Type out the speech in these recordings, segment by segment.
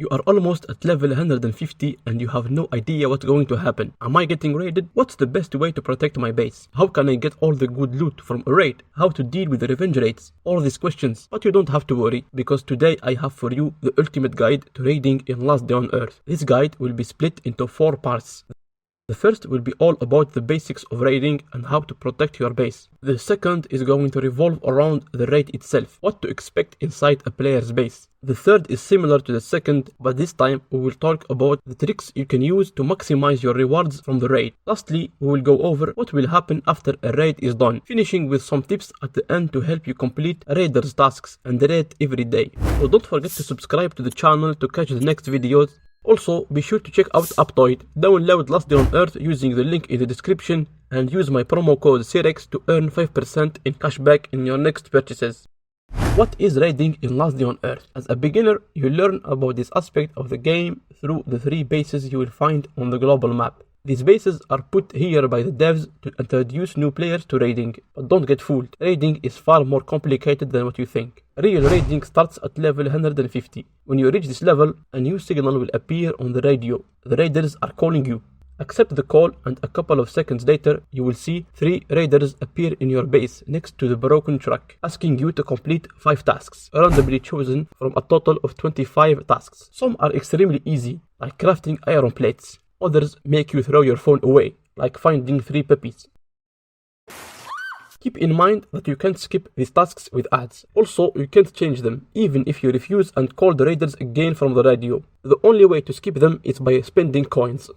You are almost at level 150 and you have no idea what's going to happen. Am I getting raided? What's the best way to protect my base? How can I get all the good loot from a raid? How to deal with the revenge raids? All these questions. But you don't have to worry, because today I have for you the ultimate guide to raiding in Last Day on Earth. This guide will be split into 4 parts. The first will be all about the basics of raiding and how to protect your base. The second is going to revolve around the raid itself, what to expect inside a player's base. The third is similar to the second, but this time we will talk about the tricks you can use to maximize your rewards from the raid. Lastly, we will go over what will happen after a raid is done, finishing with some tips at the end to help you complete a raider's tasks and raid every day. So don't forget to subscribe to the channel to catch the next videos. Also, be sure to check out Aptoid. Download Last Day on Earth using the link in the description and use my promo code CEREX to earn 5% in cashback in your next purchases. What is raiding in Last Day on Earth? As a beginner, you learn about this aspect of the game through the 3 bases you will find on the global map. These bases are put here by the devs to introduce new players to raiding, but don't get fooled. Raiding is far more complicated than what you think. Real raiding starts at level 150. When you reach this level, a new signal will appear on the radio. The raiders are calling you. Accept the call and a couple of seconds later, you will see 3 raiders appear in your base next to the broken truck, asking you to complete 5 tasks, randomly chosen from a total of 25 tasks. Some are extremely easy, like crafting iron plates. Others make you throw your phone away, like finding 3 puppies. Keep in mind that you can't skip these tasks with ads. Also, you can't change them, even if you refuse and call the raiders again from the radio. The only way to skip them is by spending coins.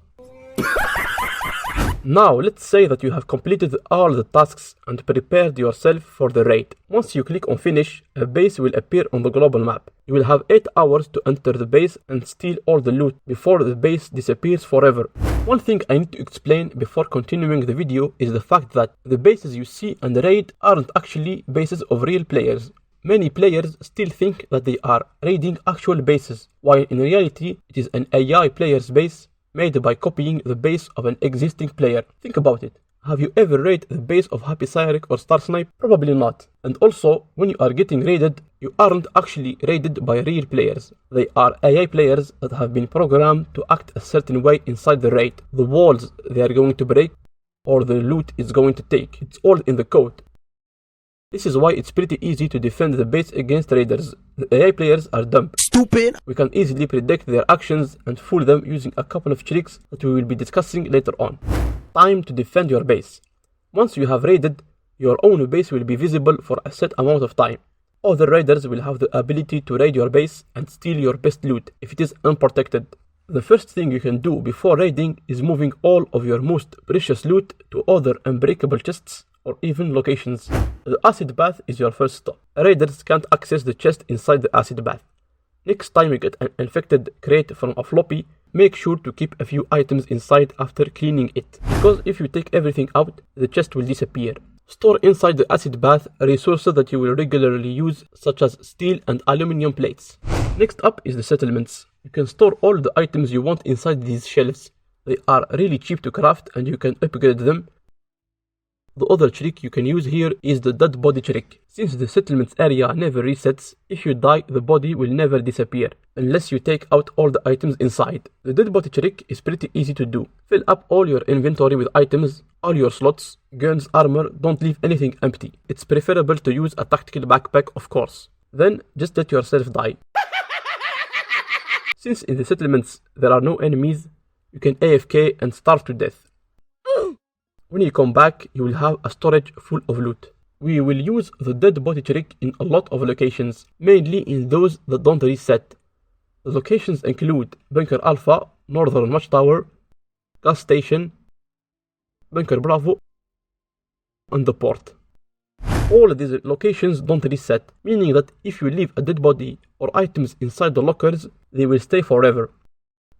Now, let's say that you have completed all the tasks and prepared yourself for the raid. Once you click on finish, a base will appear on the global map. You will have 8 hours to enter the base and steal all the loot before the base disappears forever. One thing I need to explain before continuing the video is the fact that the bases you see and raid aren't actually bases of real players. Many players still think that they are raiding actual bases, while in reality it is an AI player's base made by copying the base of an existing player. Think about it. Have you ever raided the base of Happy Cyrix or Star Snipe? Probably not. And also, when you are getting raided, you aren't actually raided by real players. They are AI players that have been programmed to act a certain way inside the raid. The walls they are going to break, or the loot is going to take. It's all in the code. This is why it's pretty easy to defend the base against raiders. The AI players are dumb. Stupid! We can easily predict their actions and fool them using a couple of tricks that we will be discussing later on. Time to defend your base. Once you have raided, your own base will be visible for a set amount of time. Other raiders will have the ability to raid your base and steal your best loot if it is unprotected. The first thing you can do before raiding is moving all of your most precious loot to other unbreakable chests or even locations. The acid bath is your first stop. Raiders can't access the chest inside the acid bath. Next time you get an infected crate from a floppy, make sure to keep a few items inside after cleaning it, because if you take everything out, the chest will disappear. Store inside the acid bath resources that you will regularly use, such as steel and aluminum plates. Next up is the settlements. You can store all the items you want inside these shelves. They are really cheap to craft and you can upgrade them. The other trick you can use here is the dead body trick. Since the settlements area never resets, if you die, the body will never disappear, unless you take out all the items inside. The dead body trick is pretty easy to do. Fill up all your inventory with items, all your slots, guns, armor, don't leave anything empty. It's preferable to use a tactical backpack, of course. Then, just let yourself die. Since in the settlements there are no enemies, you can AFK and starve to death. When you come back, you will have a storage full of loot. We will use the dead body trick in a lot of locations, mainly in those that don't reset. The locations include Bunker Alpha, Northern Watchtower, Gas Station, Bunker Bravo, and the port. All of these locations don't reset, meaning that if you leave a dead body or items inside the lockers, they will stay forever,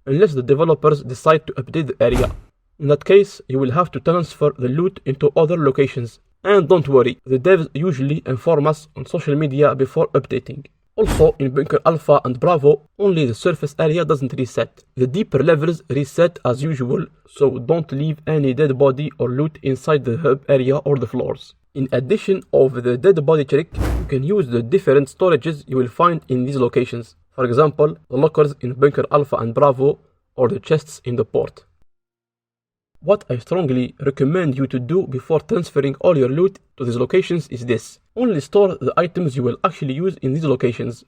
unless the developers decide to update the area. In that case, you will have to transfer the loot into other locations. And don't worry, the devs usually inform us on social media before updating. Also, in Bunker Alpha and Bravo, only the surface area doesn't reset. The deeper levels reset as usual, so don't leave any dead body or loot inside the hub area or the floors. In addition of the dead body trick, you can use the different storages you will find in these locations. For example, the lockers in Bunker Alpha and Bravo or the chests in the port. What I strongly recommend you to do before transferring all your loot to these locations is this. Only store the items you will actually use in these locations.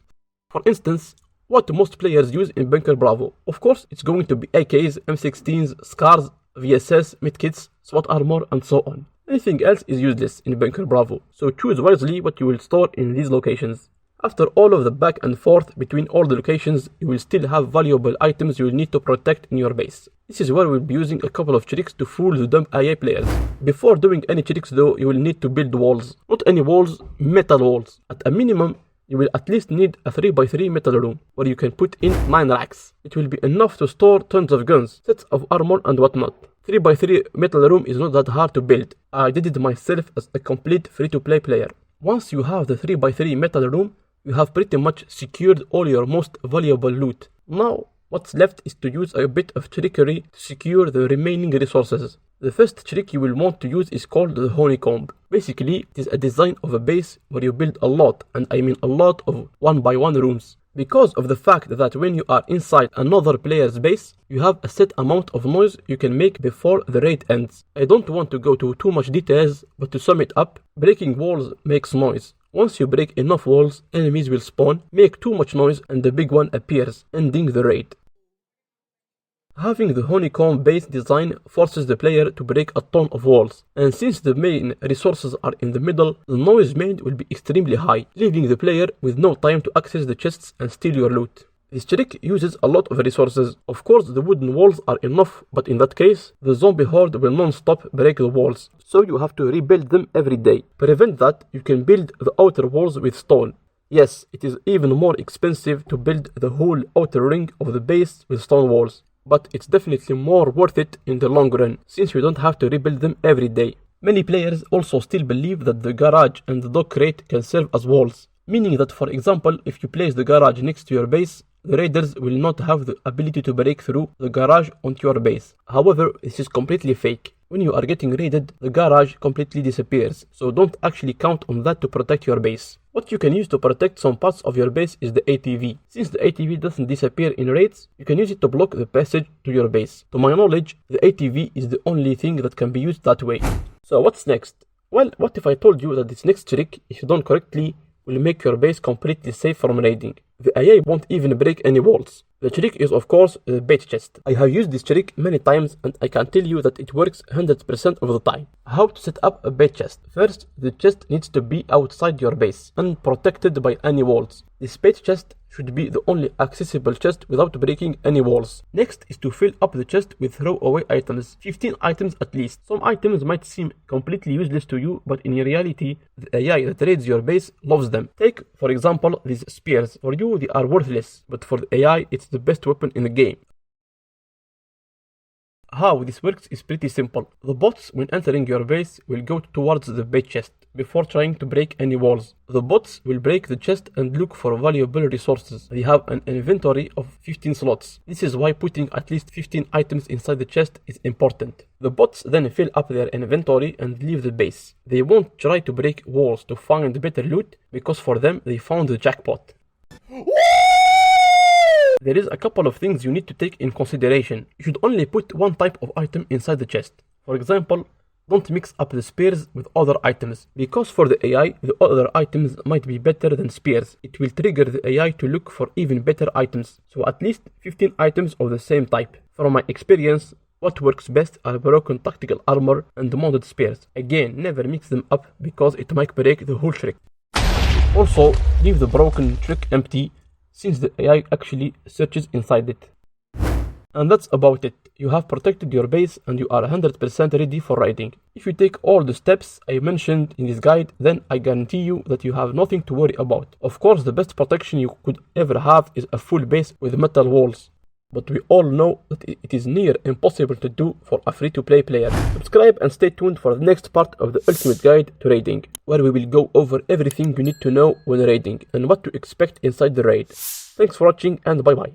For instance, what most players use in Bunker Bravo. Of course, it's going to be AKs, M16s, SCARs, VSS, medkits, SWAT armor, and so on. Anything else is useless in Bunker Bravo, so choose wisely what you will store in these locations. After all of the back and forth between all the locations, you will still have valuable items you will need to protect in your base. This is where we'll be using a couple of tricks to fool the dumb IA players. Before doing any tricks though, you will need to build walls. Not any walls, metal walls. At a minimum, you will at least need a 3x3 metal room, where you can put in 9 racks. It will be enough to store tons of guns, sets of armor and whatnot. 3x3 metal room is not that hard to build. I did it myself as a complete free-to-play player. Once you have the 3x3 metal room, you have pretty much secured all your most valuable loot. Now, what's left is to use a bit of trickery to secure the remaining resources. The first trick you will want to use is called the HoneyComb. Basically, it is a design of a base where you build a lot, and I mean a lot of 1x1 rooms. Because of the fact that when you are inside another player's base, you have a set amount of noise you can make before the raid ends. I don't want to go to too much details, but to sum it up, breaking walls makes noise. Once you break enough walls, enemies will spawn, make too much noise, and the big one appears, ending the raid. Having the honeycomb base design forces the player to break a ton of walls, and since the main resources are in the middle, the noise made will be extremely high, leaving the player with no time to access the chests and steal your loot. This trick uses a lot of resources. Of course, the wooden walls are enough, but in that case, the zombie horde will non-stop break the walls, so you have to rebuild them every day. Prevent that, you can build the outer walls with stone. Yes, it is even more expensive to build the whole outer ring of the base with stone walls, but it's definitely more worth it in the long run, since you don't have to rebuild them every day. Many players also still believe that the garage and the dock crate can serve as walls, meaning that, for example, if you place the garage next to your base, the raiders will not have the ability to break through the garage onto your base. However, this is completely fake. When you are getting raided, the garage completely disappears, so don't actually count on that to protect your base. What you can use to protect some parts of your base is the ATV. Since the ATV doesn't disappear in raids, you can use it to block the passage to your base. To my knowledge, the ATV is the only thing that can be used that way. So what's next? Well, what if I told you that this next trick, if you done correctly, will make your base completely safe from raiding? The AI won't even break any walls. The trick is of course the bait chest. I have used this trick many times and I can tell you that it works 100% of the time. How to set up a bait chest? First, the chest needs to be outside your base, unprotected by any walls. This bait chest should be the only accessible chest without breaking any walls. Next is to fill up the chest with throwaway items, 15 items at least. Some items might seem completely useless to you, but in reality, the AI that raids your base loves them. Take, for example, these spears. For you, they are worthless, but for the AI, it's the best weapon in the game. How this works is pretty simple. The bots, when entering your base, will go towards the bait chest before trying to break any walls. The bots will break the chest and look for valuable resources. They have an inventory of 15 slots. This is why putting at least 15 items inside the chest is important. The bots then fill up their inventory and leave the base. They won't try to break walls to find better loot, because for them they found the jackpot. There is a couple of things you need to take in consideration. You should only put one type of item inside the chest. For example, don't mix up the spears with other items, because for the AI, the other items might be better than spears. It will trigger the AI to look for even better items, so at least 15 items of the same type. From my experience, what works best are broken tactical armor and modded spears. Again, never mix them up because it might break the whole trick. Also, leave the broken trick empty, since the AI actually searches inside it. And that's about it. You have protected your base and you are 100% ready for raiding. If you take all the steps I mentioned in this guide, then I guarantee you that you have nothing to worry about. Of course, the best protection you could ever have is a full base with metal walls. But we all know that it is near impossible to do for a free-to-play player. Subscribe and stay tuned for the next part of the ultimate guide to raiding, where we will go over everything you need to know when raiding and what to expect inside the raid. Thanks for watching and bye bye.